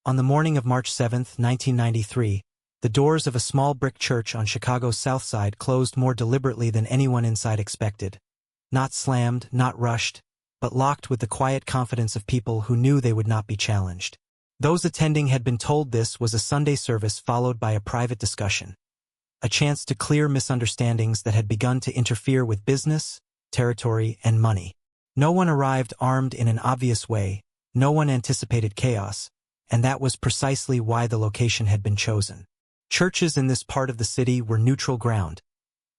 On the morning of March 7, 1993, the doors of a small brick church on Chicago's South Side closed more deliberately than anyone inside expected. Not slammed, not rushed, but locked with the quiet confidence of people who knew they would not be challenged. Those attending had been told this was a Sunday service followed by a private discussion, a chance to clear misunderstandings that had begun to interfere with business, territory, and money. No one arrived armed in an obvious way, no one anticipated chaos, and that was precisely why the location had been chosen. Churches in this part of the city were neutral ground,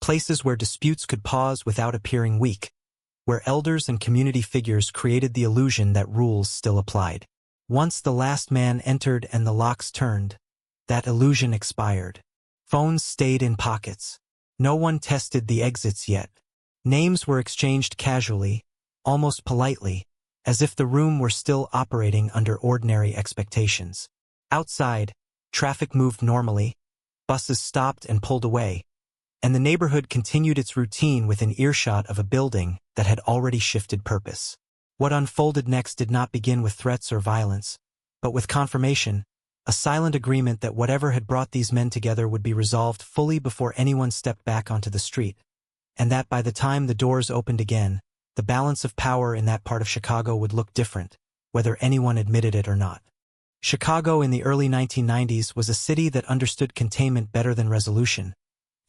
places where disputes could pause without appearing weak, where elders and community figures created the illusion that rules still applied. Once the last man entered and the locks turned, that illusion expired. Phones stayed in pockets. No one tested the exits yet. Names were exchanged casually, almost politely, as if the room were still operating under ordinary expectations. Outside, traffic moved normally, buses stopped and pulled away, and the neighborhood continued its routine within earshot of a building that had already shifted purpose. What unfolded next did not begin with threats or violence, but with confirmation, a silent agreement that whatever had brought these men together would be resolved fully before anyone stepped back onto the street, and that by the time the doors opened again, the balance of power in that part of Chicago would look different, whether anyone admitted it or not. Chicago in the early 1990s was a city that understood containment better than resolution,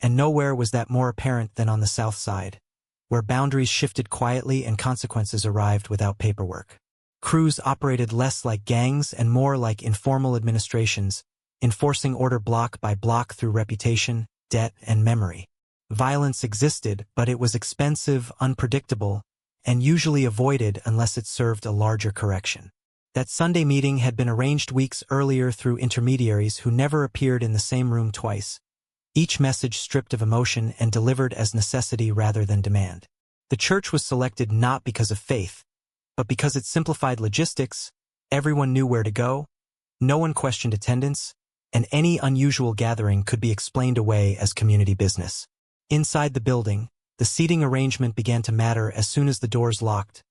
and nowhere was that more apparent than on the South Side, where boundaries shifted quietly and consequences arrived without paperwork. Crews operated less like gangs and more like informal administrations, enforcing order block by block through reputation, debt, and memory. Violence existed, but it was expensive, unpredictable, and usually avoided unless it served a larger correction. That Sunday meeting had been arranged weeks earlier through intermediaries who never appeared in the same room twice, each message stripped of emotion and delivered as necessity rather than demand. The church was selected not because of faith, but because it simplified logistics. Everyone knew where to go, no one questioned attendance, and any unusual gathering could be explained away as community business. Inside the building, the seating arrangement began to matter as soon as the doors locked.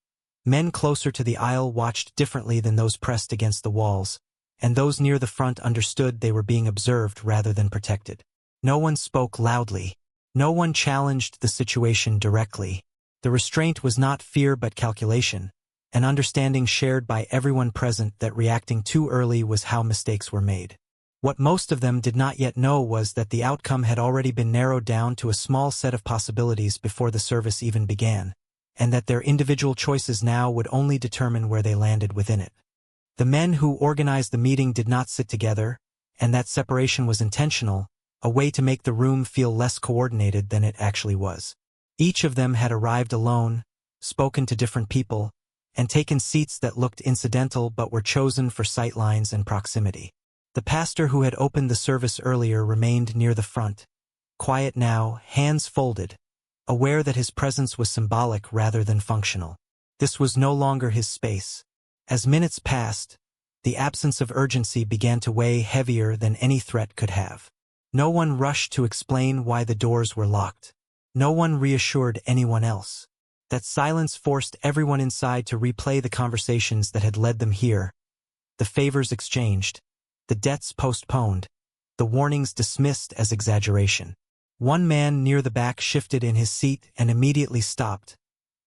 Men closer to the aisle watched differently than those pressed against the walls, and those near the front understood they were being observed rather than protected. No one spoke loudly. No one challenged the situation directly. The restraint was not fear but calculation, an understanding shared by everyone present that reacting too early was how mistakes were made. What most of them did not yet know was that the outcome had already been narrowed down to a small set of possibilities before the service even began, and that their individual choices now would only determine where they landed within it. The men who organized the meeting did not sit together, and that separation was intentional, a way to make the room feel less coordinated than it actually was. Each of them had arrived alone, spoken to different people, and taken seats that looked incidental but were chosen for sightlines and proximity. The pastor who had opened the service earlier remained near the front, quiet now, hands folded, aware that his presence was symbolic rather than functional. This was no longer his space. As minutes passed, the absence of urgency began to weigh heavier than any threat could have. No one rushed to explain why the doors were locked. No one reassured anyone else. That silence forced everyone inside to replay the conversations that had led them here, the favors exchanged, the debts postponed, the warnings dismissed as exaggeration. One man near the back shifted in his seat and immediately stopped,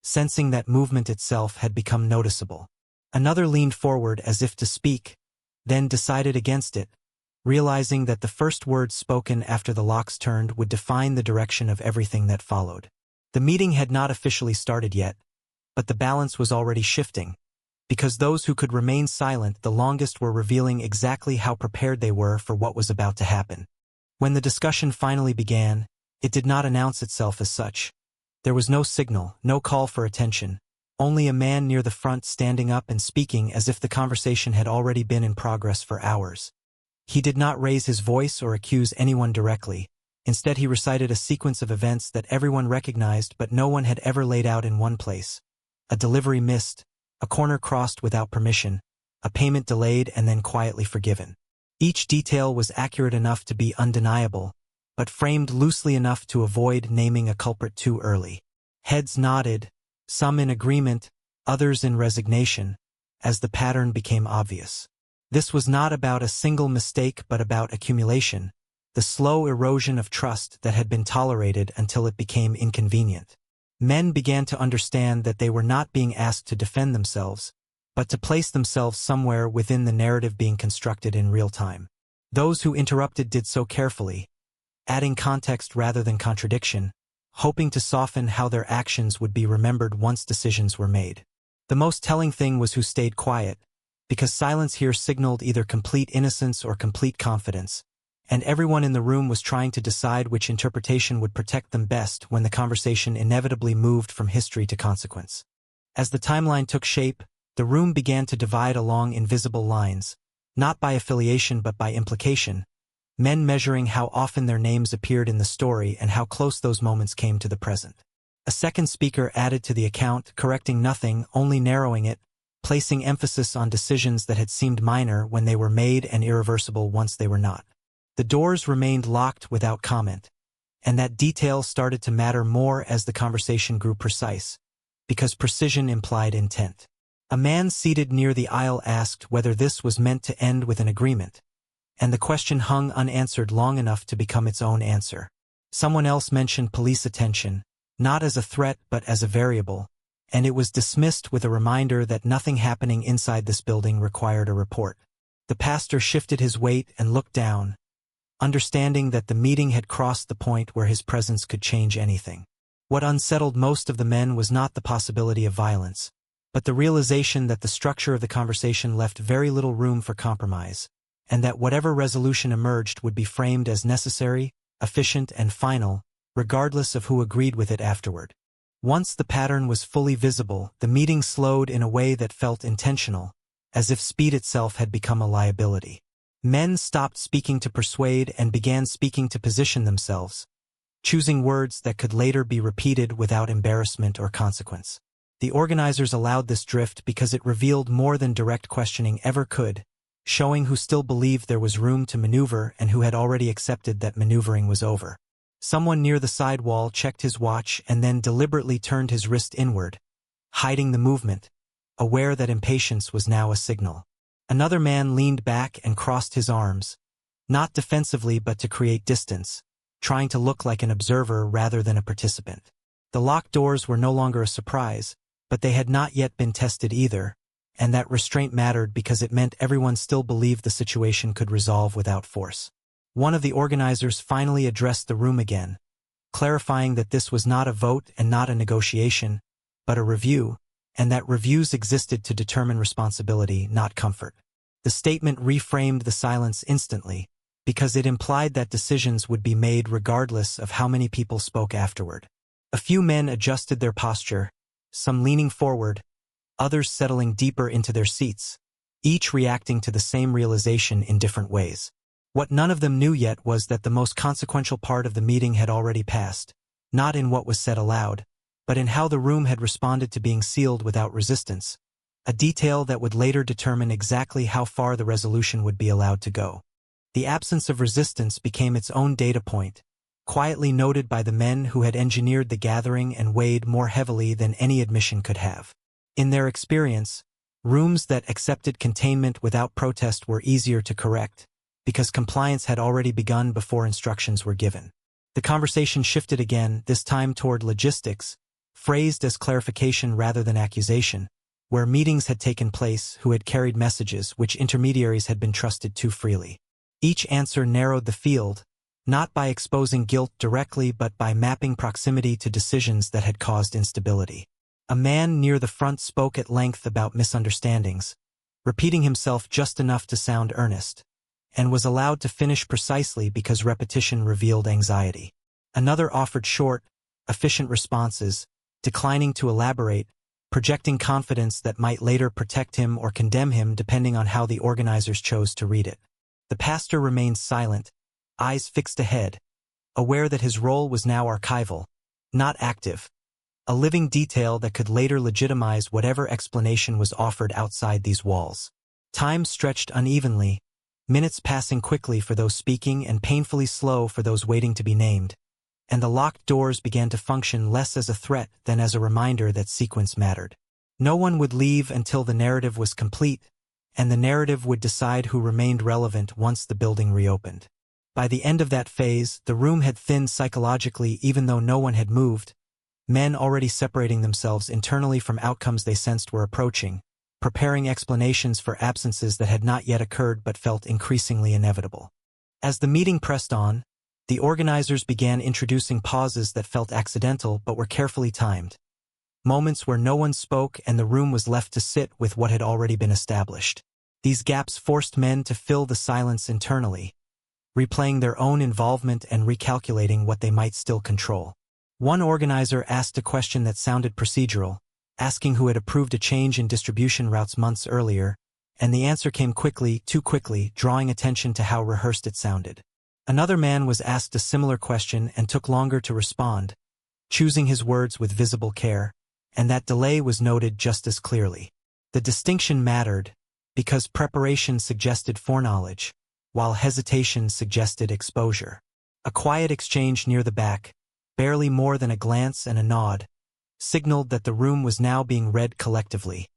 sensing that movement itself had become noticeable. Another leaned forward as if to speak, then decided against it, realizing that the first words spoken after the locks turned would define the direction of everything that followed. The meeting had not officially started yet, but the balance was already shifting, because those who could remain silent the longest were revealing exactly how prepared they were for what was about to happen. When the discussion finally began, it did not announce itself as such. There was no signal, no call for attention, only a man near the front standing up and speaking as if the conversation had already been in progress for hours. He did not raise his voice or accuse anyone directly. Instead, he recited a sequence of events that everyone recognized but no one had ever laid out in one place. A delivery missed, a corner crossed without permission, a payment delayed and then quietly forgiven. Each detail was accurate enough to be undeniable, but framed loosely enough to avoid naming a culprit too early. Heads nodded, some in agreement, others in resignation, as the pattern became obvious. This was not about a single mistake but about accumulation, the slow erosion of trust that had been tolerated until it became inconvenient. Men began to understand that they were not being asked to defend themselves, but to place themselves somewhere within the narrative being constructed in real time. Those who interrupted did so carefully, adding context rather than contradiction, hoping to soften how their actions would be remembered once decisions were made. The most telling thing was who stayed quiet, because silence here signaled either complete innocence or complete confidence, and everyone in the room was trying to decide which interpretation would protect them best when the conversation inevitably moved from history to consequence. As the timeline took shape, the room began to divide along invisible lines, not by affiliation but by implication, men measuring how often their names appeared in the story and how close those moments came to the present. A second speaker added to the account, correcting nothing, only narrowing it, placing emphasis on decisions that had seemed minor when they were made and irreversible once they were not. The doors remained locked without comment, and that detail started to matter more as the conversation grew precise, because precision implied intent. A man seated near the aisle asked whether this was meant to end with an agreement, and the question hung unanswered long enough to become its own answer. Someone else mentioned police attention, not as a threat but as a variable, and it was dismissed with a reminder that nothing happening inside this building required a report. The pastor shifted his weight and looked down, understanding that the meeting had crossed the point where his presence could change anything. What unsettled most of the men was not the possibility of violence, but the realization that the structure of the conversation left very little room for compromise, and that whatever resolution emerged would be framed as necessary, efficient, and final, regardless of who agreed with it afterward. Once the pattern was fully visible, the meeting slowed in a way that felt intentional, as if speed itself had become a liability. Men stopped speaking to persuade and began speaking to position themselves, choosing words that could later be repeated without embarrassment or consequence. The organizers allowed this drift because it revealed more than direct questioning ever could, showing who still believed there was room to maneuver and who had already accepted that maneuvering was over. Someone near the side wall checked his watch and then deliberately turned his wrist inward, hiding the movement, aware that impatience was now a signal. Another man leaned back and crossed his arms, not defensively but to create distance, trying to look like an observer rather than a participant. The locked doors were no longer a surprise, but they had not yet been tested either, and that restraint mattered because it meant everyone still believed the situation could resolve without force. One of the organizers finally addressed the room again, clarifying that this was not a vote and not a negotiation, but a review, and that reviews existed to determine responsibility, not comfort. The statement reframed the silence instantly, because it implied that decisions would be made regardless of how many people spoke afterward. A few men adjusted their posture, some leaning forward, others settling deeper into their seats, each reacting to the same realization in different ways. What none of them knew yet was that the most consequential part of the meeting had already passed, not in what was said aloud, but in how the room had responded to being sealed without resistance, a detail that would later determine exactly how far the resolution would be allowed to go. The absence of resistance became its own data point, quietly noted by the men who had engineered the gathering and weighed more heavily than any admission could have. In their experience, rooms that accepted containment without protest were easier to correct, because compliance had already begun before instructions were given. The conversation shifted again, this time toward logistics, phrased as clarification rather than accusation, where meetings had taken place, who had carried messages which intermediaries had been trusted too freely. Each answer narrowed the field, not by exposing guilt directly but by mapping proximity to decisions that had caused instability. A man near the front spoke at length about misunderstandings, repeating himself just enough to sound earnest, and was allowed to finish precisely because repetition revealed anxiety. Another offered short, efficient responses, declining to elaborate, projecting confidence that might later protect him or condemn him depending on how the organizers chose to read it. The pastor remained silent, eyes fixed ahead, aware that his role was now archival, not active, a living detail that could later legitimize whatever explanation was offered outside these walls. Time stretched unevenly, minutes passing quickly for those speaking and painfully slow for those waiting to be named, and the locked doors began to function less as a threat than as a reminder that sequence mattered. No one would leave until the narrative was complete, and the narrative would decide who remained relevant once the building reopened. By the end of that phase, the room had thinned psychologically even though no one had moved, men already separating themselves internally from outcomes they sensed were approaching, preparing explanations for absences that had not yet occurred but felt increasingly inevitable. As the meeting pressed on, the organizers began introducing pauses that felt accidental but were carefully timed. Moments where no one spoke and the room was left to sit with what had already been established. These gaps forced men to fill the silence internally, replaying their own involvement and recalculating what they might still control. One organizer asked a question that sounded procedural, asking who had approved a change in distribution routes months earlier, and the answer came quickly, too quickly, drawing attention to how rehearsed it sounded. Another man was asked a similar question and took longer to respond, choosing his words with visible care, and that delay was noted just as clearly. The distinction mattered, because preparation suggested foreknowledge, while hesitation suggested exposure. A quiet exchange near the back, barely more than a glance and a nod, signaled that the room was now being read collectively,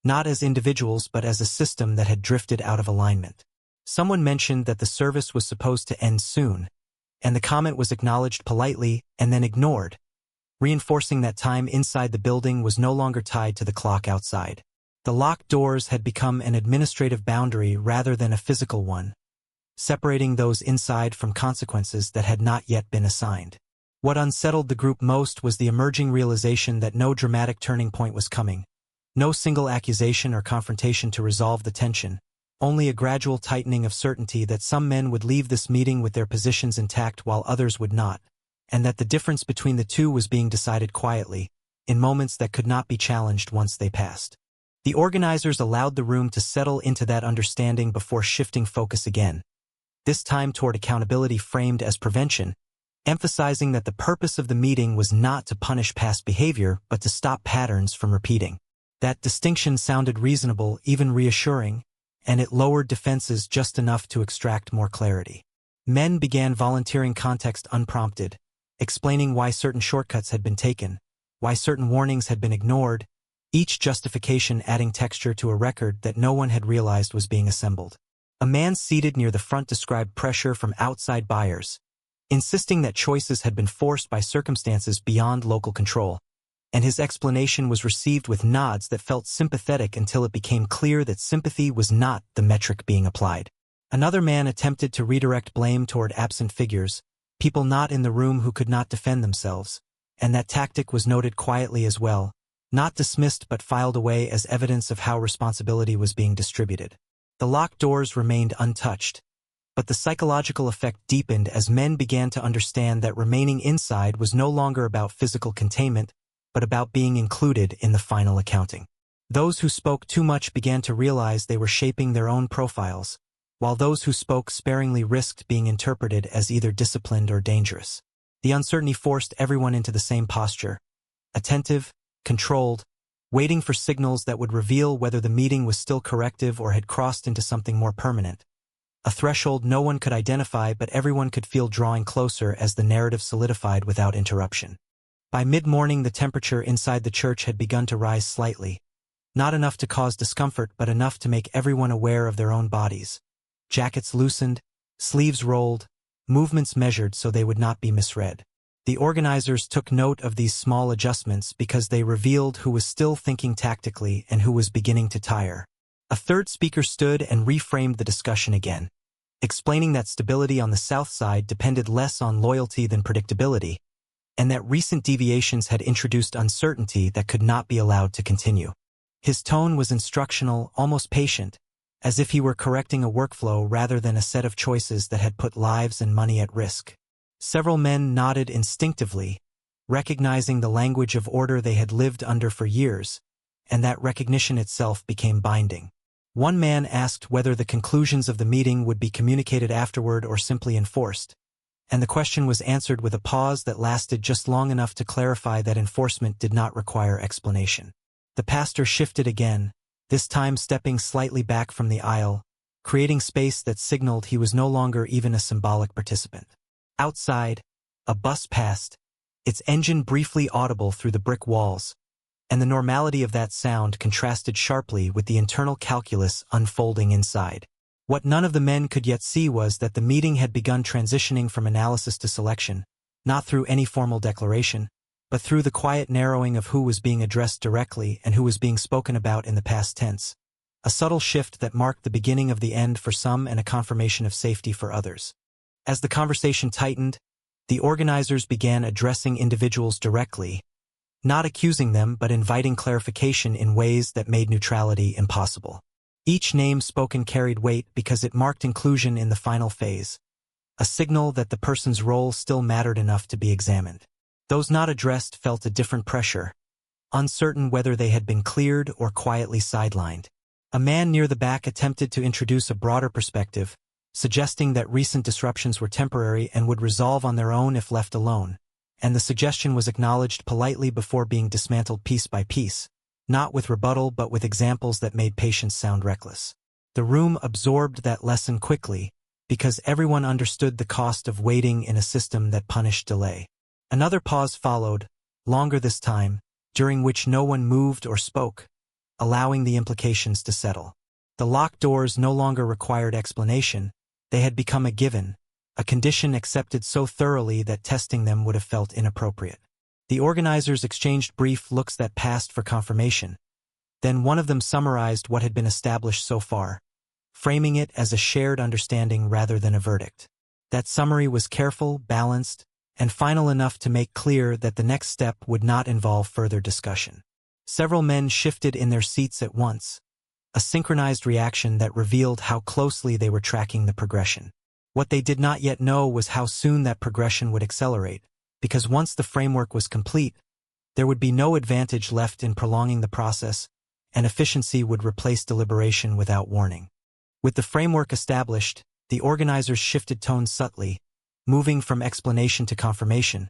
not as individuals but as a system that had drifted out of alignment. Someone mentioned that the service was supposed to end soon, and the comment was acknowledged politely and then ignored, reinforcing that time inside the building was no longer tied to the clock outside. The locked doors had become an administrative boundary rather than a physical one, separating those inside from consequences that had not yet been assigned. What unsettled the group most was the emerging realization that no dramatic turning point was coming, no single accusation or confrontation to resolve the tension, only a gradual tightening of certainty that some men would leave this meeting with their positions intact while others would not, and that the difference between the two was being decided quietly, in moments that could not be challenged once they passed. The organizers allowed the room to settle into that understanding before shifting focus again, this time toward accountability framed as prevention, emphasizing that the purpose of the meeting was not to punish past behavior but to stop patterns from repeating. That distinction sounded reasonable, even reassuring, and it lowered defenses just enough to extract more clarity. Men began volunteering context unprompted, explaining why certain shortcuts had been taken, why certain warnings had been ignored, each justification adding texture to a record that no one had realized was being assembled. A man seated near the front described pressure from outside buyers, insisting that choices had been forced by circumstances beyond local control, and his explanation was received with nods that felt sympathetic until it became clear that sympathy was not the metric being applied. Another man attempted to redirect blame toward absent figures, people not in the room who could not defend themselves, and that tactic was noted quietly as well, not dismissed but filed away as evidence of how responsibility was being distributed. The locked doors remained untouched, but the psychological effect deepened as men began to understand that remaining inside was no longer about physical containment, but about being included in the final accounting. Those who spoke too much began to realize they were shaping their own profiles, while those who spoke sparingly risked being interpreted as either disciplined or dangerous. The uncertainty forced everyone into the same posture, attentive, controlled, waiting for signals that would reveal whether the meeting was still corrective or had crossed into something more permanent. A threshold no one could identify but everyone could feel drawing closer as the narrative solidified without interruption. By mid-morning the temperature inside the church had begun to rise slightly, not enough to cause discomfort but enough to make everyone aware of their own bodies. Jackets loosened, sleeves rolled, movements measured so they would not be misread. The organizers took note of these small adjustments because they revealed who was still thinking tactically and who was beginning to tire. A third speaker stood and reframed the discussion again, explaining that stability on the south side depended less on loyalty than predictability, and that recent deviations had introduced uncertainty that could not be allowed to continue. His tone was instructional, almost patient, as if he were correcting a workflow rather than a set of choices that had put lives and money at risk. Several men nodded instinctively, recognizing the language of order they had lived under for years, and that recognition itself became binding. One man asked whether the conclusions of the meeting would be communicated afterward or simply enforced, and the question was answered with a pause that lasted just long enough to clarify that enforcement did not require explanation. The pastor shifted again, this time stepping slightly back from the aisle, creating space that signaled he was no longer even a symbolic participant. Outside, a bus passed, its engine briefly audible through the brick walls, and the normality of that sound contrasted sharply with the internal calculus unfolding inside. What none of the men could yet see was that the meeting had begun transitioning from analysis to selection, not through any formal declaration, but through the quiet narrowing of who was being addressed directly and who was being spoken about in the past tense, a subtle shift that marked the beginning of the end for some and a confirmation of safety for others. As the conversation tightened, the organizers began addressing individuals directly, not accusing them but inviting clarification in ways that made neutrality impossible. Each name spoken carried weight because it marked inclusion in the final phase, a signal that the person's role still mattered enough to be examined. Those not addressed felt a different pressure, uncertain whether they had been cleared or quietly sidelined. A man near the back attempted to introduce a broader perspective, suggesting that recent disruptions were temporary and would resolve on their own if left alone, and the suggestion was acknowledged politely before being dismantled piece by piece, not with rebuttal but with examples that made patience sound reckless. The room absorbed that lesson quickly, because everyone understood the cost of waiting in a system that punished delay. Another pause followed, longer this time, during which no one moved or spoke, allowing the implications to settle. The locked doors no longer required explanation, they had become a given, a condition accepted so thoroughly that testing them would have felt inappropriate. The organizers exchanged brief looks that passed for confirmation. Then one of them summarized what had been established so far, framing it as a shared understanding rather than a verdict. That summary was careful, balanced, and final enough to make clear that the next step would not involve further discussion. Several men shifted in their seats at once, a synchronized reaction that revealed how closely they were tracking the progression. What they did not yet know was how soon that progression would accelerate, because once the framework was complete, there would be no advantage left in prolonging the process, and efficiency would replace deliberation without warning. With the framework established, the organizers shifted tone subtly, moving from explanation to confirmation,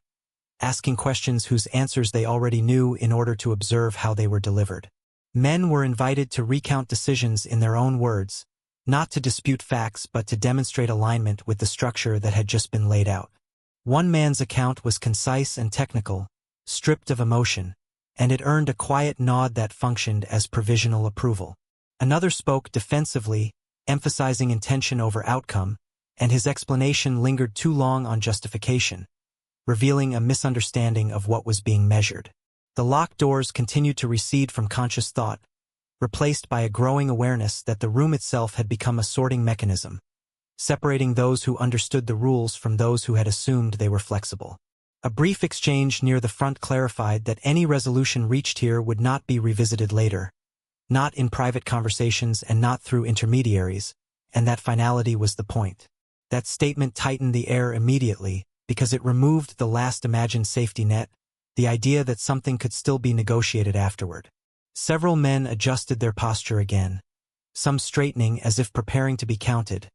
asking questions whose answers they already knew in order to observe how they were delivered. Men were invited to recount decisions in their own words, not to dispute facts but to demonstrate alignment with the structure that had just been laid out. One man's account was concise and technical, stripped of emotion, and it earned a quiet nod that functioned as provisional approval. Another spoke defensively, emphasizing intention over outcome, and his explanation lingered too long on justification, revealing a misunderstanding of what was being measured. The locked doors continued to recede from conscious thought, replaced by a growing awareness that the room itself had become a sorting mechanism, separating those who understood the rules from those who had assumed they were flexible. A brief exchange near the front clarified that any resolution reached here would not be revisited later, not in private conversations and not through intermediaries, and that finality was the point. That statement tightened the air immediately, because it removed the last imagined safety net, the idea that something could still be negotiated afterward. Several men adjusted their posture again, some straightening as if preparing to be counted,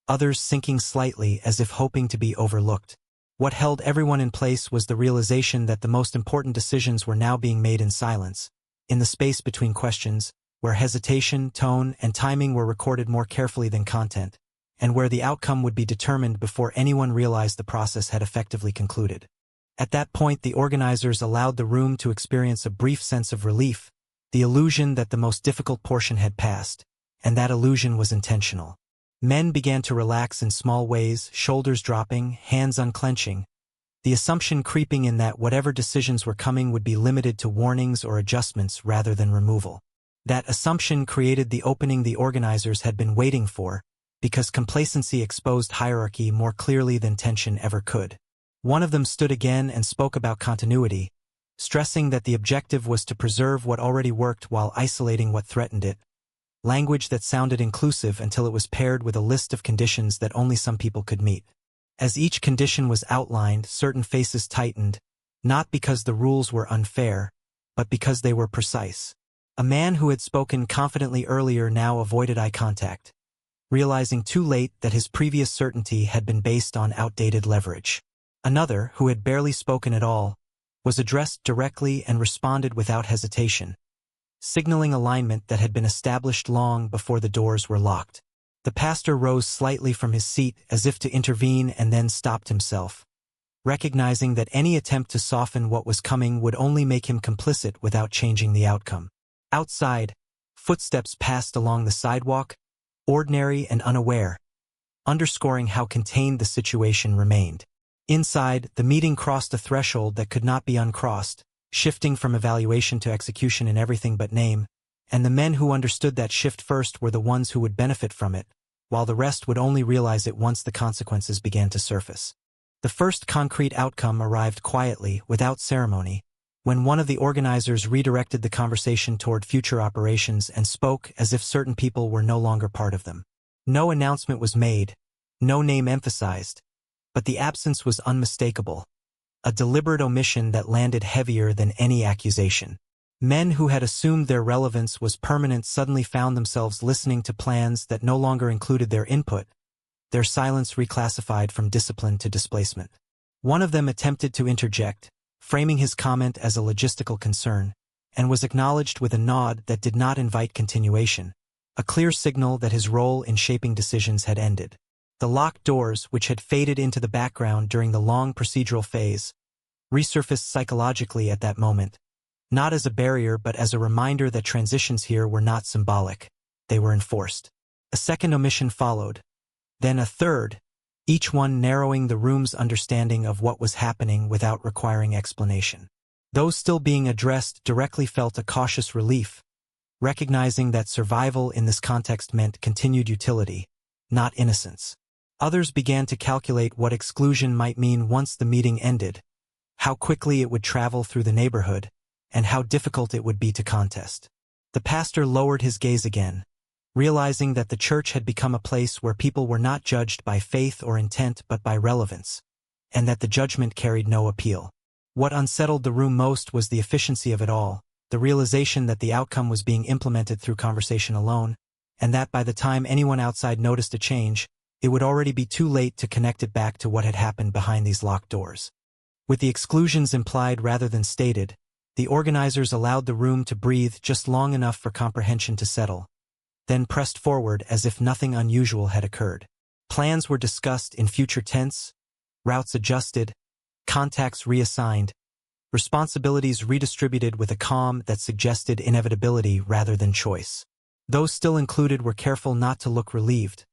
others sinking slightly as if hoping to be overlooked. What held everyone in place was the realization that the most important decisions were now being made in silence, in the space between questions, where hesitation, tone, and timing were recorded more carefully than content, and where the outcome would be determined before anyone realized the process had effectively concluded. At that point, the organizers allowed the room to experience a brief sense of relief, the illusion that the most difficult portion had passed, and that illusion was intentional. Men began to relax in small ways, shoulders dropping, hands unclenching, the assumption creeping in that whatever decisions were coming would be limited to warnings or adjustments rather than removal. That assumption created the opening the organizers had been waiting for, because complacency exposed hierarchy more clearly than tension ever could. One of them stood again and spoke about continuity, stressing that the objective was to preserve what already worked while isolating what threatened it, language that sounded inclusive until it was paired with a list of conditions that only some people could meet. As each condition was outlined, certain faces tightened, not because the rules were unfair, but because they were precise. A man who had spoken confidently earlier now avoided eye contact, realizing too late that his previous certainty had been based on outdated leverage. Another, who had barely spoken at all, was addressed directly and responded without hesitation, signaling alignment that had been established long before the doors were locked. The pastor rose slightly from his seat as if to intervene and then stopped himself, recognizing that any attempt to soften what was coming would only make him complicit without changing the outcome. Outside, footsteps passed along the sidewalk, ordinary and unaware, underscoring how contained the situation remained. Inside, the meeting crossed a threshold that could not be uncrossed, shifting from evaluation to execution in everything but name, and the men who understood that shift first were the ones who would benefit from it, while the rest would only realize it once the consequences began to surface. The first concrete outcome arrived quietly, without ceremony, when one of the organizers redirected the conversation toward future operations and spoke as if certain people were no longer part of them. No announcement was made, no name emphasized, but the absence was unmistakable, a deliberate omission that landed heavier than any accusation. Men who had assumed their relevance was permanent suddenly found themselves listening to plans that no longer included their input, their silence reclassified from discipline to displacement. One of them attempted to interject, framing his comment as a logistical concern, and was acknowledged with a nod that did not invite continuation, a clear signal that his role in shaping decisions had ended. The locked doors, which had faded into the background during the long procedural phase, resurfaced psychologically at that moment, not as a barrier but as a reminder that transitions here were not symbolic, they were enforced. A second omission followed, then a third, each one narrowing the room's understanding of what was happening without requiring explanation. Those still being addressed directly felt a cautious relief, recognizing that survival in this context meant continued utility, not innocence. Others began to calculate what exclusion might mean once the meeting ended, how quickly it would travel through the neighborhood, and how difficult it would be to contest. The pastor lowered his gaze again, realizing that the church had become a place where people were not judged by faith or intent but by relevance, and that the judgment carried no appeal. What unsettled the room most was the efficiency of it all, the realization that the outcome was being implemented through conversation alone, and that by the time anyone outside noticed a change, it would already be too late to connect it back to what had happened behind these locked doors. With the exclusions implied rather than stated, the organizers allowed the room to breathe just long enough for comprehension to settle, then pressed forward as if nothing unusual had occurred. Plans were discussed in future tense, routes adjusted, contacts reassigned, responsibilities redistributed with a calm that suggested inevitability rather than choice. Those still included were careful not to look relieved,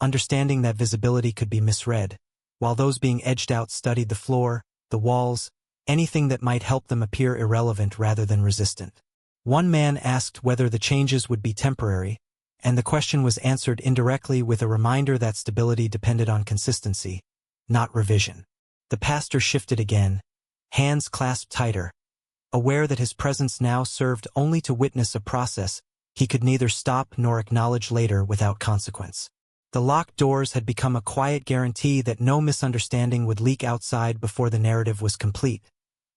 understanding that visibility could be misread, while those being edged out studied the floor, the walls, anything that might help them appear irrelevant rather than resistant. One man asked whether the changes would be temporary, and the question was answered indirectly with a reminder that stability depended on consistency, not revision. The pastor shifted again, hands clasped tighter, aware that his presence now served only to witness a process he could neither stop nor acknowledge later without consequence. The locked doors had become a quiet guarantee that no misunderstanding would leak outside before the narrative was complete,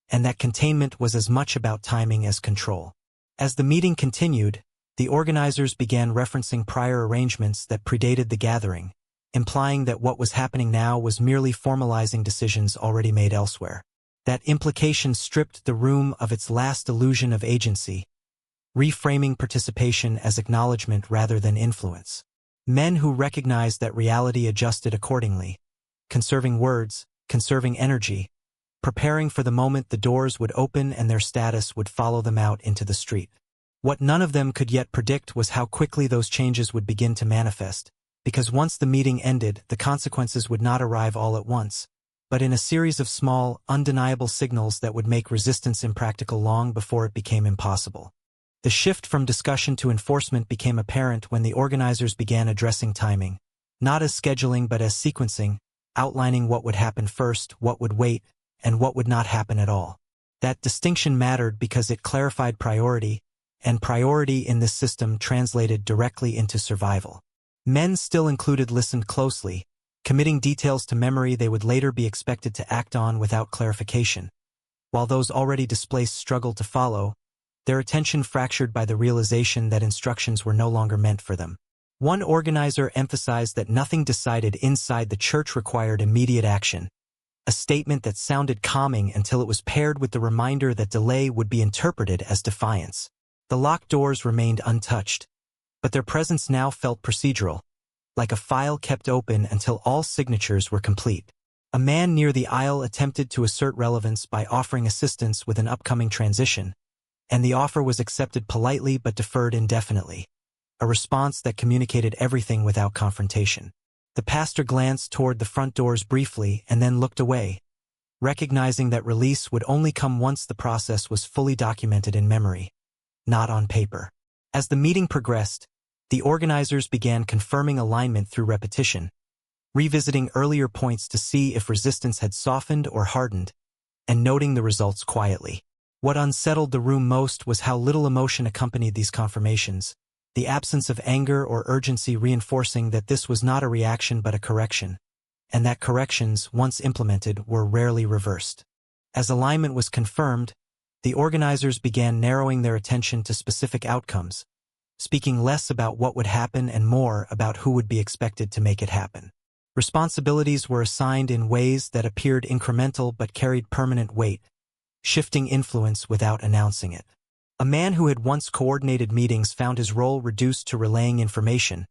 and that containment was as much about timing as control. As the meeting continued, the organizers began referencing prior arrangements that predated the gathering, implying that what was happening now was merely formalizing decisions already made elsewhere. That implication stripped the room of its last illusion of agency, reframing participation as acknowledgement rather than influence. Men who recognized that reality adjusted accordingly, conserving words, conserving energy, preparing for the moment the doors would open and their status would follow them out into the street. What none of them could yet predict was how quickly those changes would begin to manifest, because once the meeting ended, the consequences would not arrive all at once, but in a series of small, undeniable signals that would make resistance impractical long before it became impossible. The shift from discussion to enforcement became apparent when the organizers began addressing timing, not as scheduling but as sequencing, outlining what would happen first, what would wait, and what would not happen at all. That distinction mattered because it clarified priority, and priority in this system translated directly into survival. Men still included listened closely, committing details to memory they would later be expected to act on without clarification, while those already displaced struggled to follow, their attention fractured by the realization that instructions were no longer meant for them. One organizer emphasized that nothing decided inside the church required immediate action, a statement that sounded calming until it was paired with the reminder that delay would be interpreted as defiance. The locked doors remained untouched, but their presence now felt procedural, like a file kept open until all signatures were complete. A man near the aisle attempted to assert relevance by offering assistance with an upcoming transition, and the offer was accepted politely but deferred indefinitely, a response that communicated everything without confrontation. The pastor glanced toward the front doors briefly and then looked away, recognizing that release would only come once the process was fully documented in memory, not on paper. As the meeting progressed, the organizers began confirming alignment through repetition, revisiting earlier points to see if resistance had softened or hardened, and noting the results quietly. What unsettled the room most was how little emotion accompanied these confirmations, the absence of anger or urgency reinforcing that this was not a reaction but a correction, and that corrections, once implemented, were rarely reversed. As alignment was confirmed, the organizers began narrowing their attention to specific outcomes, speaking less about what would happen and more about who would be expected to make it happen. Responsibilities were assigned in ways that appeared incremental but carried permanent weight, shifting influence without announcing it. A man who had once coordinated meetings found his role reduced to relaying information,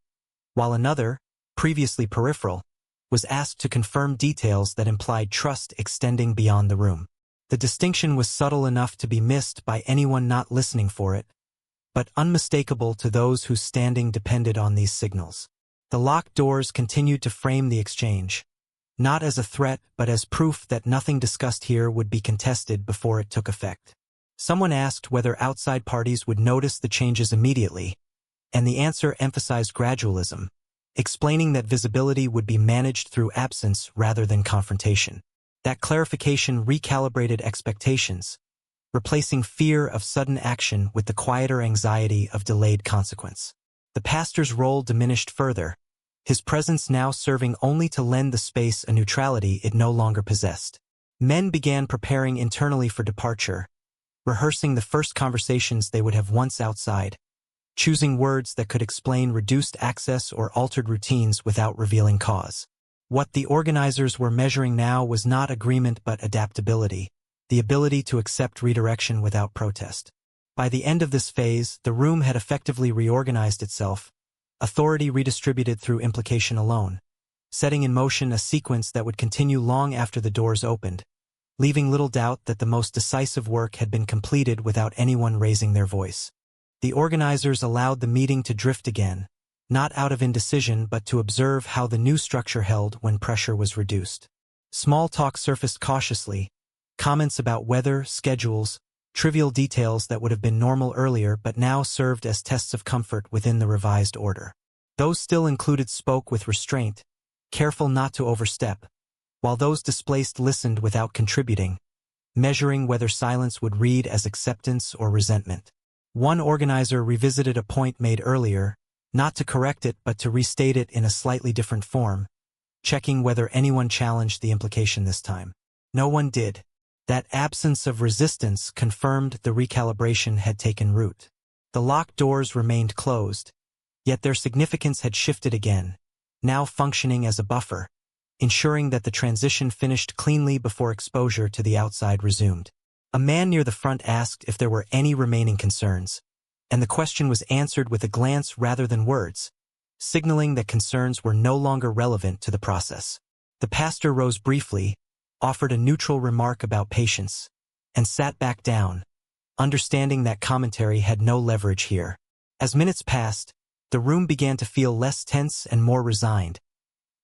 while another, previously peripheral, was asked to confirm details that implied trust extending beyond the room. The distinction was subtle enough to be missed by anyone not listening for it, but unmistakable to those whose standing depended on these signals. The locked doors continued to frame the exchange, not as a threat but as proof that nothing discussed here would be contested before it took effect. Someone asked whether outside parties would notice the changes immediately, and the answer emphasized gradualism, explaining that visibility would be managed through absence rather than confrontation. That clarification recalibrated expectations, replacing fear of sudden action with the quieter anxiety of delayed consequence. The pastor's role diminished further, his presence now serving only to lend the space a neutrality it no longer possessed. Men began preparing internally for departure, rehearsing the first conversations they would have once outside, choosing words that could explain reduced access or altered routines without revealing cause. What the organizers were measuring now was not agreement but adaptability, the ability to accept redirection without protest. By the end of this phase, the room had effectively reorganized itself, authority redistributed through implication alone, setting in motion a sequence that would continue long after the doors opened, leaving little doubt that the most decisive work had been completed without anyone raising their voice. The organizers allowed the meeting to drift again, not out of indecision but to observe how the new structure held when pressure was reduced. Small talk surfaced cautiously, comments about weather, schedules, trivial details that would have been normal earlier but now served as tests of comfort within the revised order. Those still included spoke with restraint, careful not to overstep, while those displaced listened without contributing, measuring whether silence would read as acceptance or resentment. One organizer revisited a point made earlier, not to correct it but to restate it in a slightly different form, checking whether anyone challenged the implication this time. No one did. That absence of resistance confirmed the recalibration had taken root. The locked doors remained closed, yet their significance had shifted again, now functioning as a buffer, ensuring that the transition finished cleanly before exposure to the outside resumed. A man near the front asked if there were any remaining concerns, and the question was answered with a glance rather than words, signaling that concerns were no longer relevant to the process. The pastor rose briefly, offered a neutral remark about patience, and sat back down, understanding that commentary had no leverage here. As minutes passed, the room began to feel less tense and more resigned,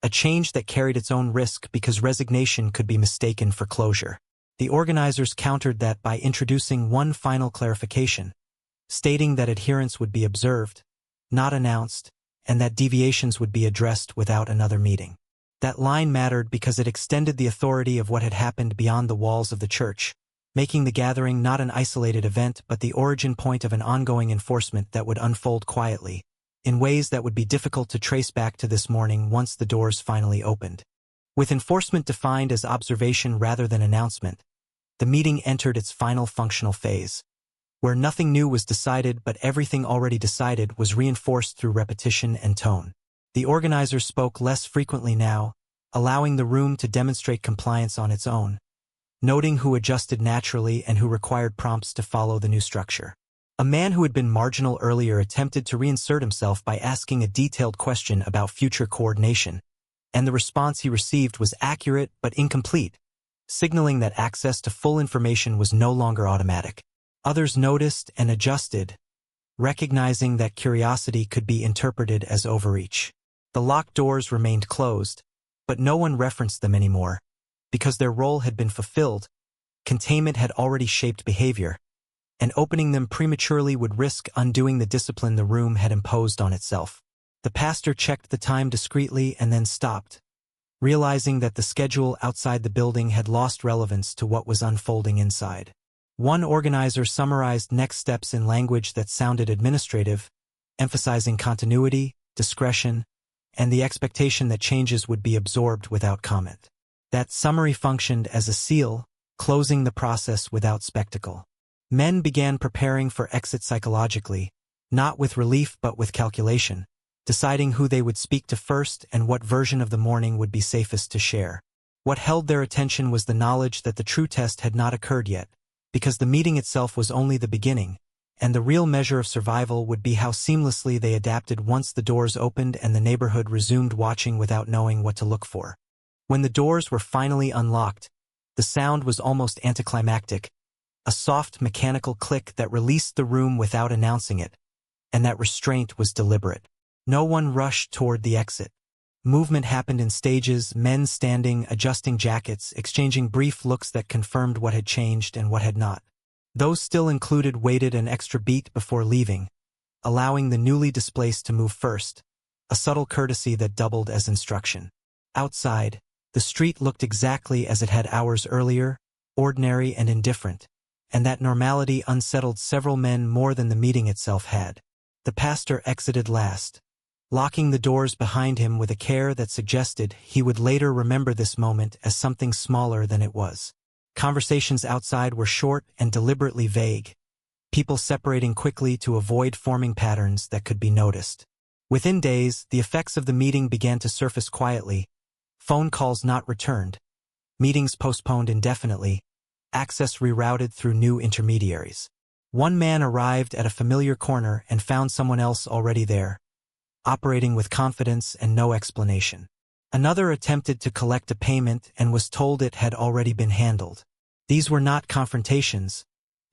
a change that carried its own risk because resignation could be mistaken for closure. The organizers countered that by introducing one final clarification, stating that adherence would be observed, not announced, and that deviations would be addressed without another meeting. That line mattered because it extended the authority of what had happened beyond the walls of the church, making the gathering not an isolated event but the origin point of an ongoing enforcement that would unfold quietly, in ways that would be difficult to trace back to this morning once the doors finally opened. With enforcement defined as observation rather than announcement, the meeting entered its final functional phase, where nothing new was decided but everything already decided was reinforced through repetition and tone. The organizers spoke less frequently now, allowing the room to demonstrate compliance on its own, noting who adjusted naturally and who required prompts to follow the new structure. A man who had been marginal earlier attempted to reinsert himself by asking a detailed question about future coordination, and the response he received was accurate but incomplete, signaling that access to full information was no longer automatic. Others noticed and adjusted, recognizing that curiosity could be interpreted as overreach. The locked doors remained closed, but no one referenced them anymore. Because their role had been fulfilled, containment had already shaped behavior, and opening them prematurely would risk undoing the discipline the room had imposed on itself. The pastor checked the time discreetly and then stopped, realizing that the schedule outside the building had lost relevance to what was unfolding inside. One organizer summarized next steps in language that sounded administrative, emphasizing continuity, discretion, and the expectation that changes would be absorbed without comment. That summary functioned as a seal, closing the process without spectacle. Men began preparing for exit psychologically, not with relief but with calculation, deciding who they would speak to first and what version of the morning would be safest to share. What held their attention was the knowledge that the true test had not occurred yet, because the meeting itself was only the beginning, and the real measure of survival would be how seamlessly they adapted once the doors opened and the neighborhood resumed watching without knowing what to look for. When the doors were finally unlocked, the sound was almost anticlimactic, a soft mechanical click that released the room without announcing it, and that restraint was deliberate. No one rushed toward the exit. Movement happened in stages, men standing, adjusting jackets, exchanging brief looks that confirmed what had changed and what had not. Those still included waited an extra beat before leaving, allowing the newly displaced to move first, a subtle courtesy that doubled as instruction. Outside, the street looked exactly as it had hours earlier, ordinary and indifferent, and that normality unsettled several men more than the meeting itself had. The pastor exited last, locking the doors behind him with a care that suggested he would later remember this moment as something smaller than it was. Conversations outside were short and deliberately vague, people separating quickly to avoid forming patterns that could be noticed. Within days, the effects of the meeting began to surface quietly, phone calls not returned, meetings postponed indefinitely, access rerouted through new intermediaries. One man arrived at a familiar corner and found someone else already there, operating with confidence and no explanation. Another attempted to collect a payment and was told it had already been handled. These were not confrontations,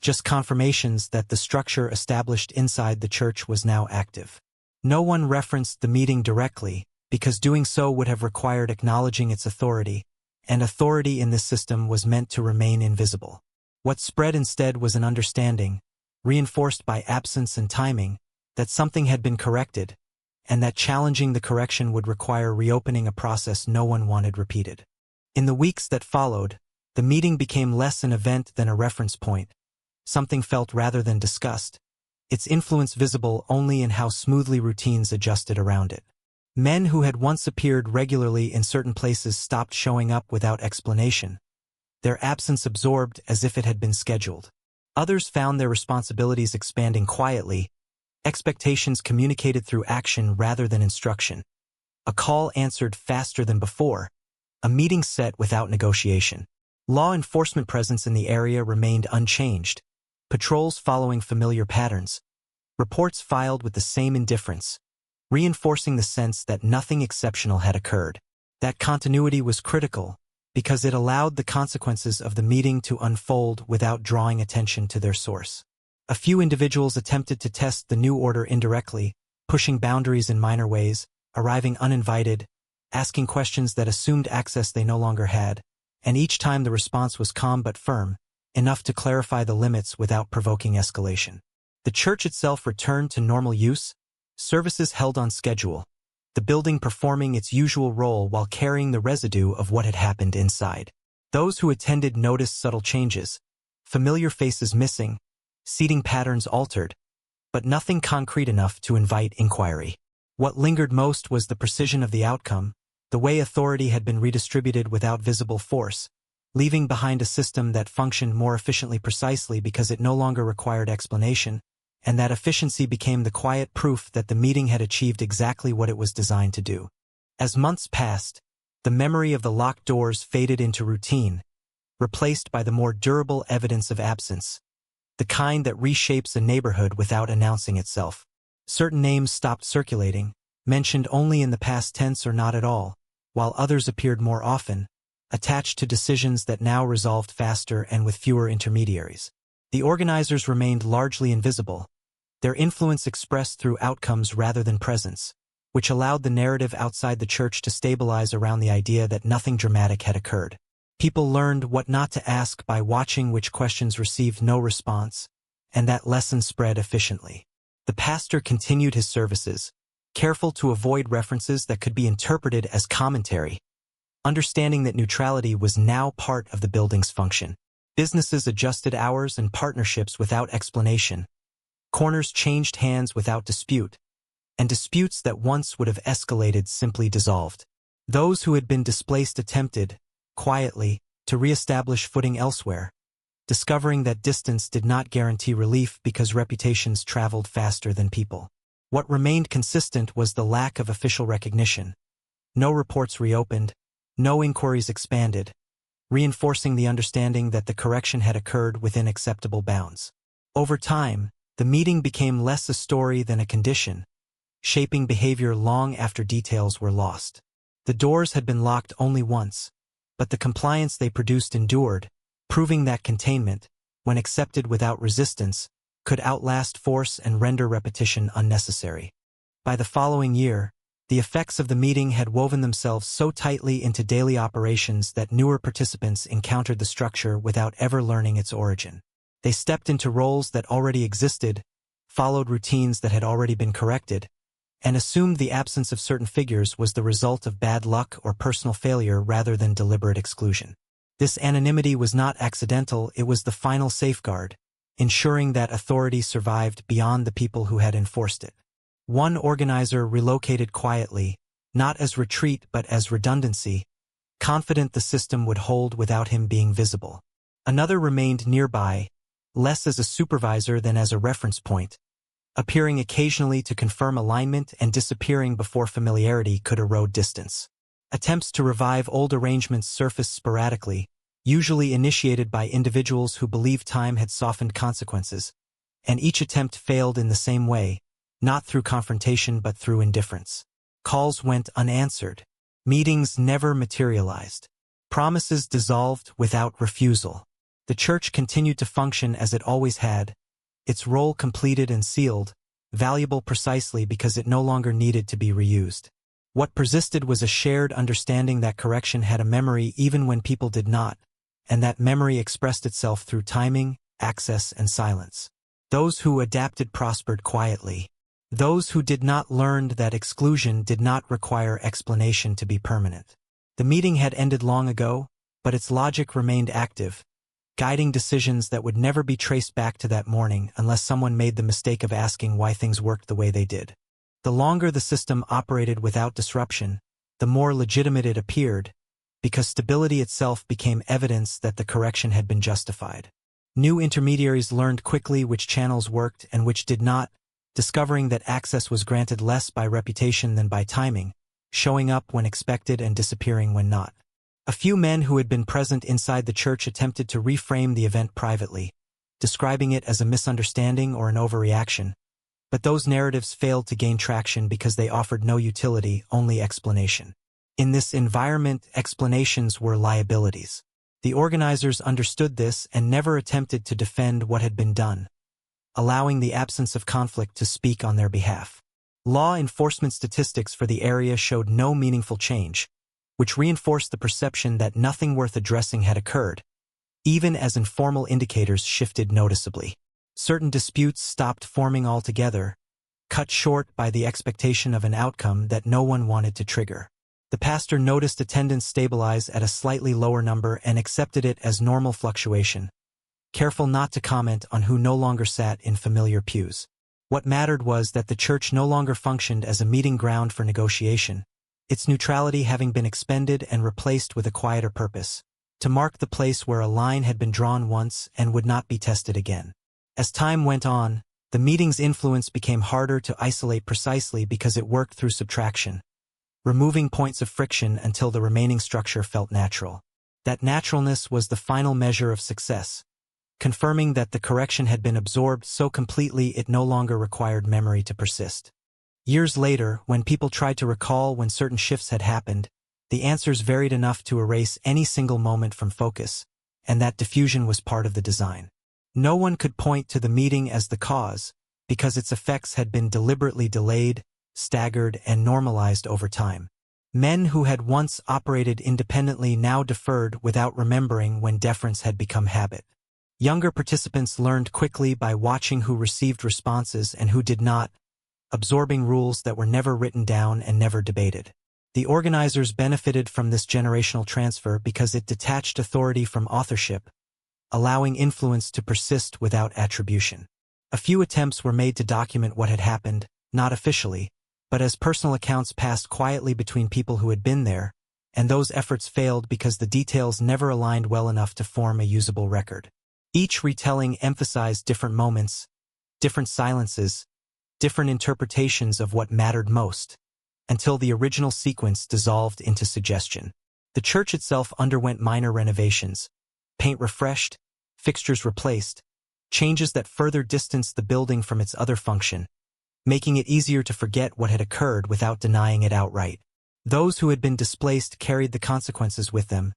just confirmations that the structure established inside the church was now active. No one referenced the meeting directly, because doing so would have required acknowledging its authority, and authority in this system was meant to remain invisible. What spread instead was an understanding, reinforced by absence and timing, that something had been corrected, and that challenging the correction would require reopening a process no one wanted repeated. In the weeks that followed, the meeting became less an event than a reference point, something felt rather than discussed, its influence visible only in how smoothly routines adjusted around it. Men who had once appeared regularly in certain places stopped showing up without explanation, their absence absorbed as if it had been scheduled. Others found their responsibilities expanding quietly, expectations communicated through action rather than instruction. A call answered faster than before, a meeting set without negotiation. Law enforcement presence in the area remained unchanged, patrols following familiar patterns, reports filed with the same indifference, reinforcing the sense that nothing exceptional had occurred. That continuity was critical, because it allowed the consequences of the meeting to unfold without drawing attention to their source. A few individuals attempted to test the new order indirectly, pushing boundaries in minor ways, arriving uninvited, asking questions that assumed access they no longer had, and each time the response was calm but firm, enough to clarify the limits without provoking escalation. The church itself returned to normal use, services held on schedule, the building performing its usual role while carrying the residue of what had happened inside. Those who attended noticed subtle changes, familiar faces missing, seating patterns altered, but nothing concrete enough to invite inquiry. What lingered most was the precision of the outcome, the way authority had been redistributed without visible force, leaving behind a system that functioned more efficiently precisely because it no longer required explanation, and that efficiency became the quiet proof that the meeting had achieved exactly what it was designed to do. As months passed, the memory of the locked doors faded into routine, replaced by the more durable evidence of absence, the kind that reshapes a neighborhood without announcing itself. Certain names stopped circulating, mentioned only in the past tense or not at all, while others appeared more often, attached to decisions that now resolved faster and with fewer intermediaries. The organizers remained largely invisible, their influence expressed through outcomes rather than presence, which allowed the narrative outside the church to stabilize around the idea that nothing dramatic had occurred. People learned what not to ask by watching which questions received no response, and that lesson spread efficiently. The pastor continued his services, careful to avoid references that could be interpreted as commentary, understanding that neutrality was now part of the building's function. Businesses adjusted hours and partnerships without explanation. Corners changed hands without dispute, and disputes that once would have escalated simply dissolved. Those who had been displaced attempted, quietly, to re-establish footing elsewhere, discovering that distance did not guarantee relief because reputations traveled faster than people. What remained consistent was the lack of official recognition. No reports reopened, no inquiries expanded, reinforcing the understanding that the correction had occurred within acceptable bounds. Over time, the meeting became less a story than a condition, shaping behavior long after details were lost. The doors had been locked only once, but the compliance they produced endured, proving that containment, when accepted without resistance, could outlast force and render repetition unnecessary. By the following year, the effects of the meeting had woven themselves so tightly into daily operations that newer participants encountered the structure without ever learning its origin. They stepped into roles that already existed, followed routines that had already been corrected, and assumed the absence of certain figures was the result of bad luck or personal failure rather than deliberate exclusion. This anonymity was not accidental, it was the final safeguard, ensuring that authority survived beyond the people who had enforced it. One organizer relocated quietly, not as retreat but as redundancy, confident the system would hold without him being visible. Another remained nearby, less as a supervisor than as a reference point, appearing occasionally to confirm alignment and disappearing before familiarity could erode distance. Attempts to revive old arrangements surfaced sporadically, usually initiated by individuals who believed time had softened consequences, and each attempt failed in the same way, not through confrontation but through indifference. Calls went unanswered. Meetings never materialized. Promises dissolved without refusal. The church continued to function as it always had, its role completed and sealed, valuable precisely because it no longer needed to be reused. What persisted was a shared understanding that correction had a memory even when people did not, and that memory expressed itself through timing, access, and silence. Those who adapted prospered quietly. Those who did not learned that exclusion did not require explanation to be permanent. The meeting had ended long ago, but its logic remained active, guiding decisions that would never be traced back to that morning unless someone made the mistake of asking why things worked the way they did. The longer the system operated without disruption, the more legitimate it appeared, because stability itself became evidence that the correction had been justified. New intermediaries learned quickly which channels worked and which did not, discovering that access was granted less by reputation than by timing, showing up when expected and disappearing when not. A few men who had been present inside the church attempted to reframe the event privately, describing it as a misunderstanding or an overreaction, but those narratives failed to gain traction because they offered no utility, only explanation. In this environment, explanations were liabilities. The organizers understood this and never attempted to defend what had been done, allowing the absence of conflict to speak on their behalf. Law enforcement statistics for the area showed no meaningful change, which reinforced the perception that nothing worth addressing had occurred, even as informal indicators shifted noticeably. Certain disputes stopped forming altogether, cut short by the expectation of an outcome that no one wanted to trigger. The pastor noticed attendance stabilize at a slightly lower number and accepted it as normal fluctuation, careful not to comment on who no longer sat in familiar pews. What mattered was that the church no longer functioned as a meeting ground for negotiation, its neutrality having been expended and replaced with a quieter purpose, to mark the place where a line had been drawn once and would not be tested again. As time went on, the meeting's influence became harder to isolate precisely because it worked through subtraction, removing points of friction until the remaining structure felt natural. That naturalness was the final measure of success, confirming that the correction had been absorbed so completely it no longer required memory to persist. Years later, when people tried to recall when certain shifts had happened, The answers varied enough to erase any single moment from focus, and that diffusion was part of the design. No one could point to the meeting as the cause, because its effects had been deliberately delayed, staggered, and normalized over time. Men who had once operated independently now deferred without remembering when deference had become habit. Younger participants learned quickly by watching who received responses and who did not, absorbing rules that were never written down and never debated. The organizers benefited from this generational transfer because it detached authority from authorship, allowing influence to persist without attribution. A few attempts were made to document what had happened, not officially, but as personal accounts passed quietly between people who had been there, and those efforts failed because the details never aligned well enough to form a usable record. Each retelling emphasized different moments, different silences, different interpretations of what mattered most, until the original sequence dissolved into suggestion. The church itself underwent minor renovations, paint refreshed, fixtures replaced, changes that further distanced the building from its other function, making it easier to forget what had occurred without denying it outright. Those who had been displaced carried the consequences with them,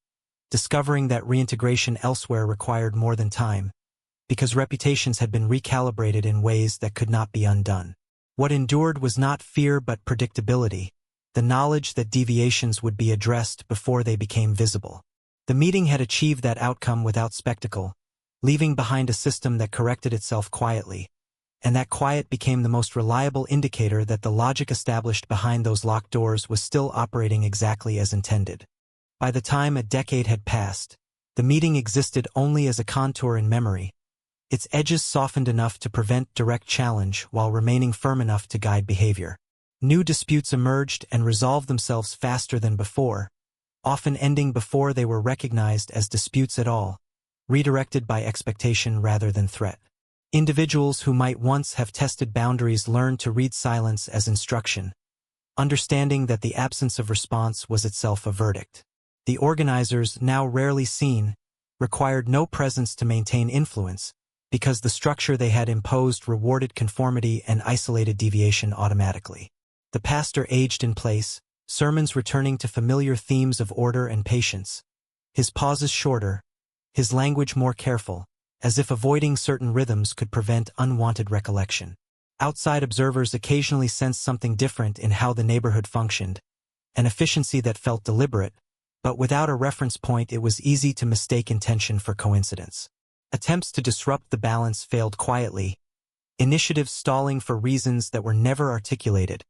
discovering that reintegration elsewhere required more than time, because reputations had been recalibrated in ways that could not be undone. What endured was not fear but predictability, the knowledge that deviations would be addressed before they became visible. The meeting had achieved that outcome without spectacle, leaving behind a system that corrected itself quietly, and that quiet became the most reliable indicator that the logic established behind those locked doors was still operating exactly as intended. By the time a decade had passed, the meeting existed only as a contour in memory, its edges softened enough to prevent direct challenge while remaining firm enough to guide behavior. New disputes emerged and resolved themselves faster than before, often ending before they were recognized as disputes at all, redirected by expectation rather than threat. Individuals who might once have tested boundaries learned to read silence as instruction, understanding that the absence of response was itself a verdict. The organizers, now rarely seen, required no presence to maintain influence, because the structure they had imposed rewarded conformity and isolated deviation automatically. The pastor aged in place, sermons returning to familiar themes of order and patience, his pauses shorter, his language more careful, as if avoiding certain rhythms could prevent unwanted recollection. Outside observers occasionally sensed something different in how the neighborhood functioned, an efficiency that felt deliberate, but without a reference point it was easy to mistake intention for coincidence. Attempts to disrupt the balance failed quietly, initiatives stalling for reasons that were never articulated,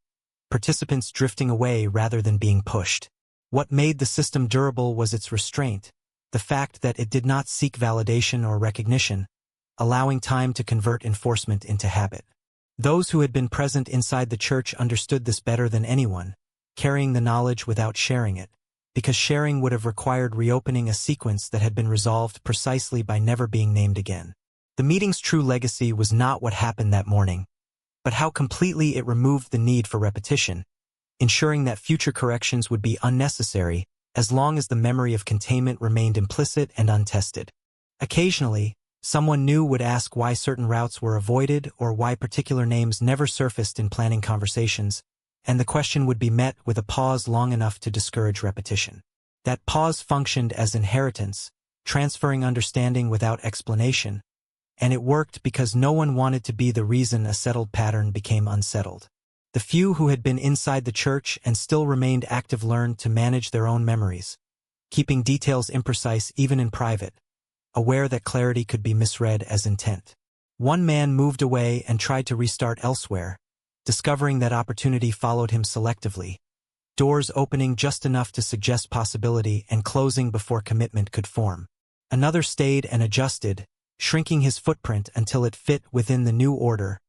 participants drifting away rather than being pushed. What made the system durable was its restraint, the fact that it did not seek validation or recognition, allowing time to convert enforcement into habit. Those who had been present inside the church understood this better than anyone, carrying the knowledge without sharing it, because sharing would have required reopening a sequence that had been resolved precisely by never being named again. The meeting's true legacy was not what happened that morning, but how completely it removed the need for repetition, ensuring that future corrections would be unnecessary as long as the memory of containment remained implicit and untested. Occasionally, someone new would ask why certain routes were avoided or why particular names never surfaced in planning conversations, and the question would be met with a pause long enough to discourage repetition. That pause functioned as inheritance, transferring understanding without explanation, and it worked because no one wanted to be the reason a settled pattern became unsettled. The few who had been inside the church and still remained active learned to manage their own memories, keeping details imprecise even in private, aware that clarity could be misread as intent. One man moved away and tried to restart elsewhere, discovering that opportunity followed him selectively, doors opening just enough to suggest possibility and closing before commitment could form. Another stayed and adjusted, shrinking his footprint until it fit within the new order,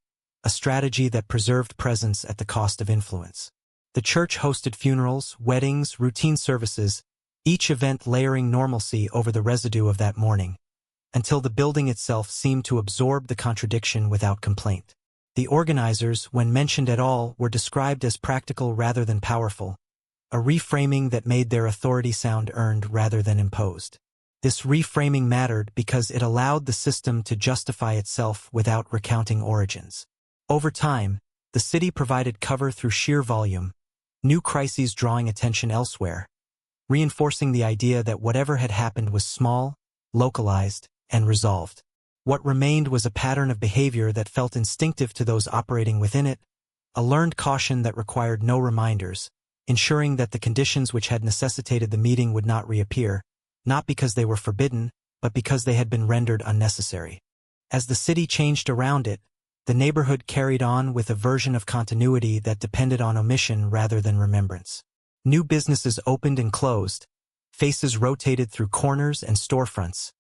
a strategy that preserved presence at the cost of influence. The church hosted funerals, weddings, routine services, each event layering normalcy over the residue of that morning, until the building itself seemed to absorb the contradiction without complaint. The organizers, when mentioned at all, were described as practical rather than powerful, a reframing that made their authority sound earned rather than imposed. This reframing mattered because it allowed the system to justify itself without recounting origins. Over time, the city provided cover through sheer volume, new crises drawing attention elsewhere, reinforcing the idea that whatever had happened was small, localized, and resolved. What remained was a pattern of behavior that felt instinctive to those operating within it, a learned caution that required no reminders, ensuring that the conditions which had necessitated the meeting would not reappear, not because they were forbidden, but because they had been rendered unnecessary. As the city changed around it, the neighborhood carried on with a version of continuity that depended on omission rather than remembrance. New businesses opened and closed, faces rotated through corners and storefronts,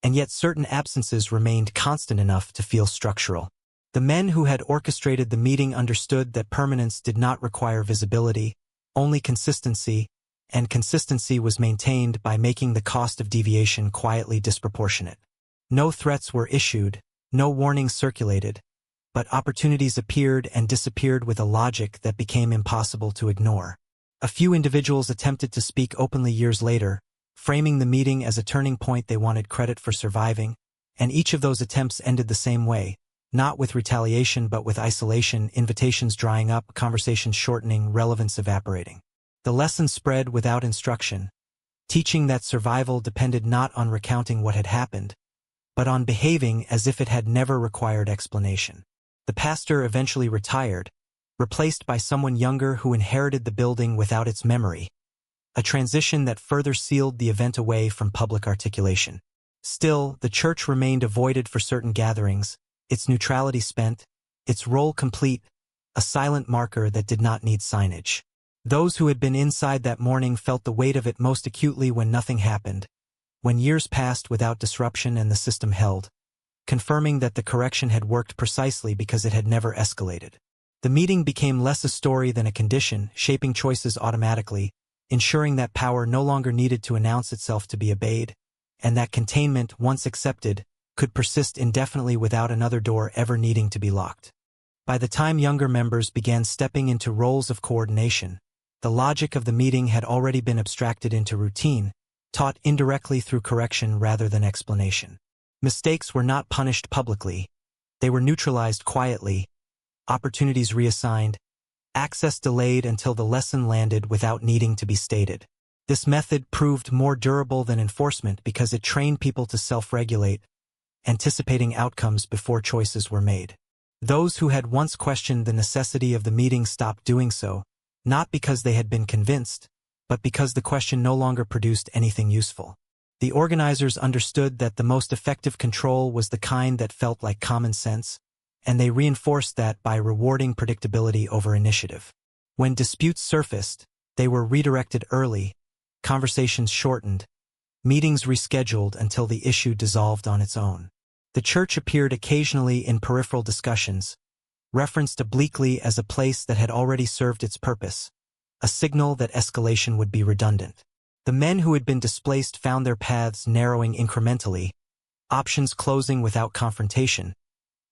and yet certain absences remained constant enough to feel structural. The men who had orchestrated the meeting understood that permanence did not require visibility, only consistency, and consistency was maintained by making the cost of deviation quietly disproportionate. No threats were issued, no warnings circulated, but opportunities appeared and disappeared with a logic that became impossible to ignore. A few individuals attempted to speak openly years later, framing the meeting as a turning point they wanted credit for surviving, and each of those attempts ended the same way, not with retaliation but with isolation, invitations drying up, conversations shortening, relevance evaporating. The lesson spread without instruction, teaching that survival depended not on recounting what had happened, but on behaving as if it had never required explanation. The pastor eventually retired, replaced by someone younger who inherited the building without its memory, a transition that further sealed the event away from public articulation. Still, the church remained avoided for certain gatherings, its neutrality spent, its role complete, a silent marker that did not need signage. Those who had been inside that morning felt the weight of it most acutely when nothing happened, when years passed without disruption and the system held, confirming that the correction had worked precisely because it had never escalated. The meeting became less a story than a condition, shaping choices automatically, ensuring that power no longer needed to announce itself to be obeyed, and that containment, once accepted, could persist indefinitely without another door ever needing to be locked. By the time younger members began stepping into roles of coordination, the logic of the meeting had already been abstracted into routine, taught indirectly through correction rather than explanation. Mistakes were not punished publicly, they were neutralized quietly, opportunities reassigned, access delayed until the lesson landed without needing to be stated. This method proved more durable than enforcement because it trained people to self-regulate, anticipating outcomes before choices were made. Those who had once questioned the necessity of the meeting stopped doing so, not because they had been convinced, but because the question no longer produced anything useful. The organizers understood that the most effective control was the kind that felt like common sense, and they reinforced that by rewarding predictability over initiative. When disputes surfaced, they were redirected early, conversations shortened, meetings rescheduled until the issue dissolved on its own. The church appeared occasionally in peripheral discussions, referenced obliquely as a place that had already served its purpose, a signal that escalation would be redundant. The men who had been displaced found their paths narrowing incrementally, options closing without confrontation,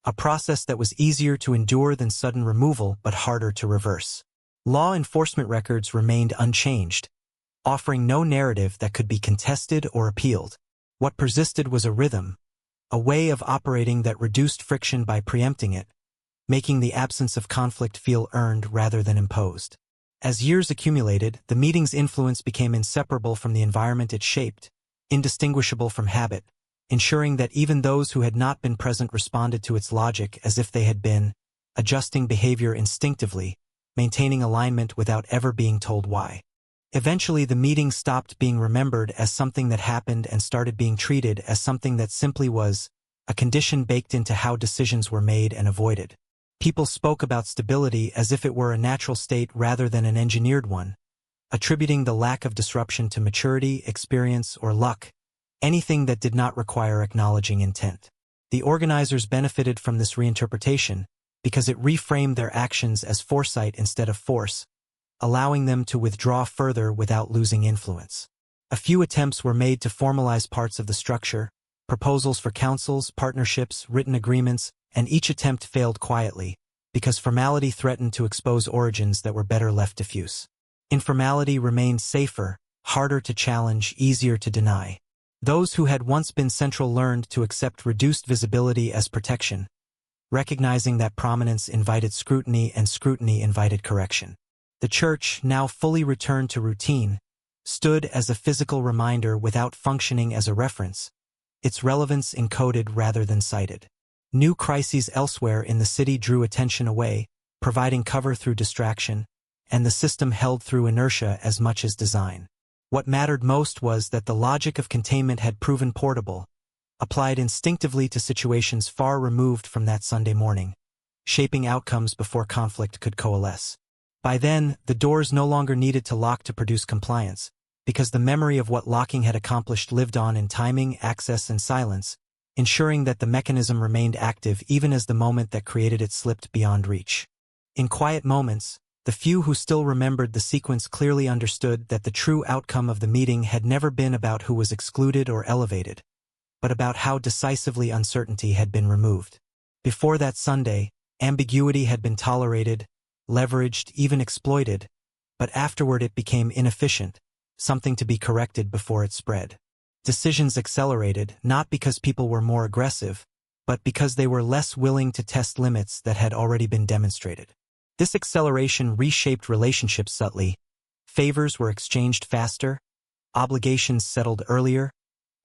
a process that was easier to endure than sudden removal but harder to reverse. Law enforcement records remained unchanged, offering no narrative that could be contested or appealed. What persisted was a rhythm, a way of operating that reduced friction by preempting it, making the absence of conflict feel earned rather than imposed. As years accumulated, the meeting's influence became inseparable from the environment it shaped, indistinguishable from habit, ensuring that even those who had not been present responded to its logic as if they had been, adjusting behavior instinctively, maintaining alignment without ever being told why. Eventually, the meeting stopped being remembered as something that happened and started being treated as something that simply was, a condition baked into how decisions were made and avoided. People spoke about stability as if it were a natural state rather than an engineered one, attributing the lack of disruption to maturity, experience, or luck, anything that did not require acknowledging intent. The organizers benefited from this reinterpretation because it reframed their actions as foresight instead of force, allowing them to withdraw further without losing influence. A few attempts were made to formalize parts of the structure, proposals for councils, partnerships, written agreements, and each attempt failed quietly, because formality threatened to expose origins that were better left diffuse. Informality remained safer, harder to challenge, easier to deny. Those who had once been central learned to accept reduced visibility as protection, recognizing that prominence invited scrutiny and scrutiny invited correction. The church, now fully returned to routine, stood as a physical reminder without functioning as a reference, its relevance encoded rather than cited. New crises elsewhere in the city drew attention away, providing cover through distraction, and the system held through inertia as much as design. What mattered most was that the logic of containment had proven portable, applied instinctively to situations far removed from that Sunday morning, shaping outcomes before conflict could coalesce. By then, the doors no longer needed to lock to produce compliance, because the memory of what locking had accomplished lived on in timing, access, and silence, ensuring that the mechanism remained active even as the moment that created it slipped beyond reach. In quiet moments, the few who still remembered the sequence clearly understood that the true outcome of the meeting had never been about who was excluded or elevated, but about how decisively uncertainty had been removed. Before that Sunday, ambiguity had been tolerated, leveraged, even exploited, but afterward it became inefficient, something to be corrected before it spread. Decisions accelerated, not because people were more aggressive, but because they were less willing to test limits that had already been demonstrated. This acceleration reshaped relationships subtly. Favors were exchanged faster, obligations settled earlier,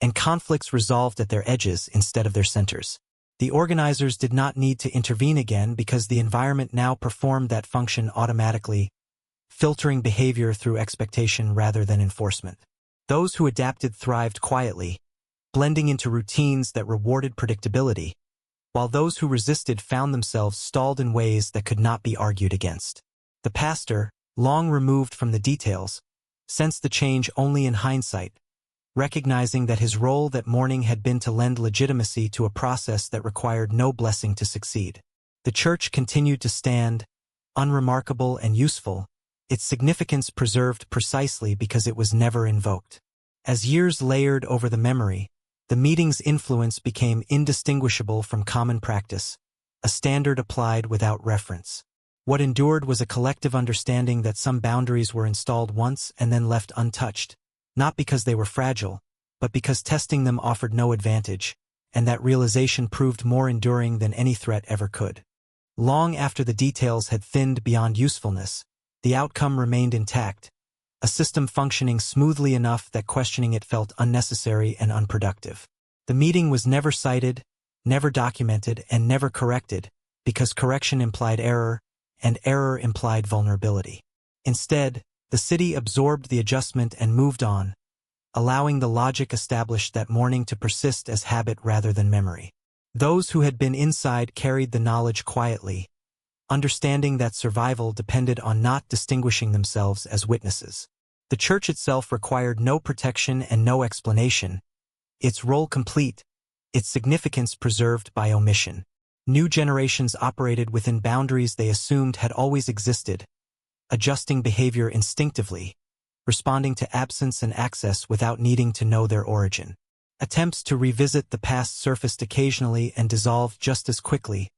and conflicts resolved at their edges instead of their centers. The organizers did not need to intervene again because the environment now performed that function automatically, filtering behavior through expectation rather than enforcement. Those who adapted thrived quietly, blending into routines that rewarded predictability, while those who resisted found themselves stalled in ways that could not be argued against. The pastor, long removed from the details, sensed the change only in hindsight, recognizing that his role that morning had been to lend legitimacy to a process that required no blessing to succeed. The church continued to stand, unremarkable and useful, its significance preserved precisely because it was never invoked. As years layered over the memory, the meeting's influence became indistinguishable from common practice, a standard applied without reference. What endured was a collective understanding that some boundaries were installed once and then left untouched, not because they were fragile, but because testing them offered no advantage, and that realization proved more enduring than any threat ever could. Long after the details had thinned beyond usefulness, the outcome remained intact, a system functioning smoothly enough that questioning it felt unnecessary and unproductive. The meeting was never cited, never documented, and never corrected, because correction implied error, and error implied vulnerability. Instead, the city absorbed the adjustment and moved on, allowing the logic established that morning to persist as habit rather than memory. Those who had been inside carried the knowledge quietly, understanding that survival depended on not distinguishing themselves as witnesses. The church itself required no protection and no explanation, its role complete, its significance preserved by omission. New generations operated within boundaries they assumed had always existed, adjusting behavior instinctively, responding to absence and access without needing to know their origin. Attempts to revisit the past surfaced occasionally and dissolved just as quickly,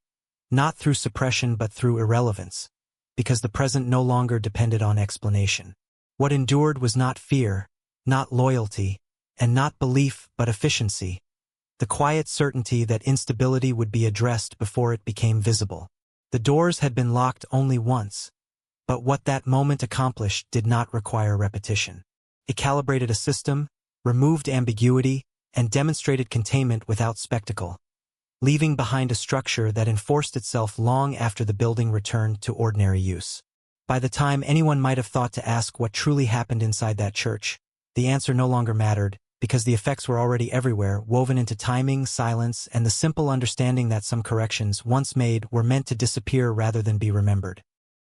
not through suppression but through irrelevance, because the present no longer depended on explanation. What endured was not fear, not loyalty, and not belief but efficiency, the quiet certainty that instability would be addressed before it became visible. The doors had been locked only once, but what that moment accomplished did not require repetition. It calibrated a system, removed ambiguity, and demonstrated containment without spectacle, leaving behind a structure that enforced itself long after the building returned to ordinary use. By the time anyone might have thought to ask what truly happened inside that church, the answer no longer mattered, because the effects were already everywhere, woven into timing, silence, and the simple understanding that some corrections, once made, were meant to disappear rather than be remembered.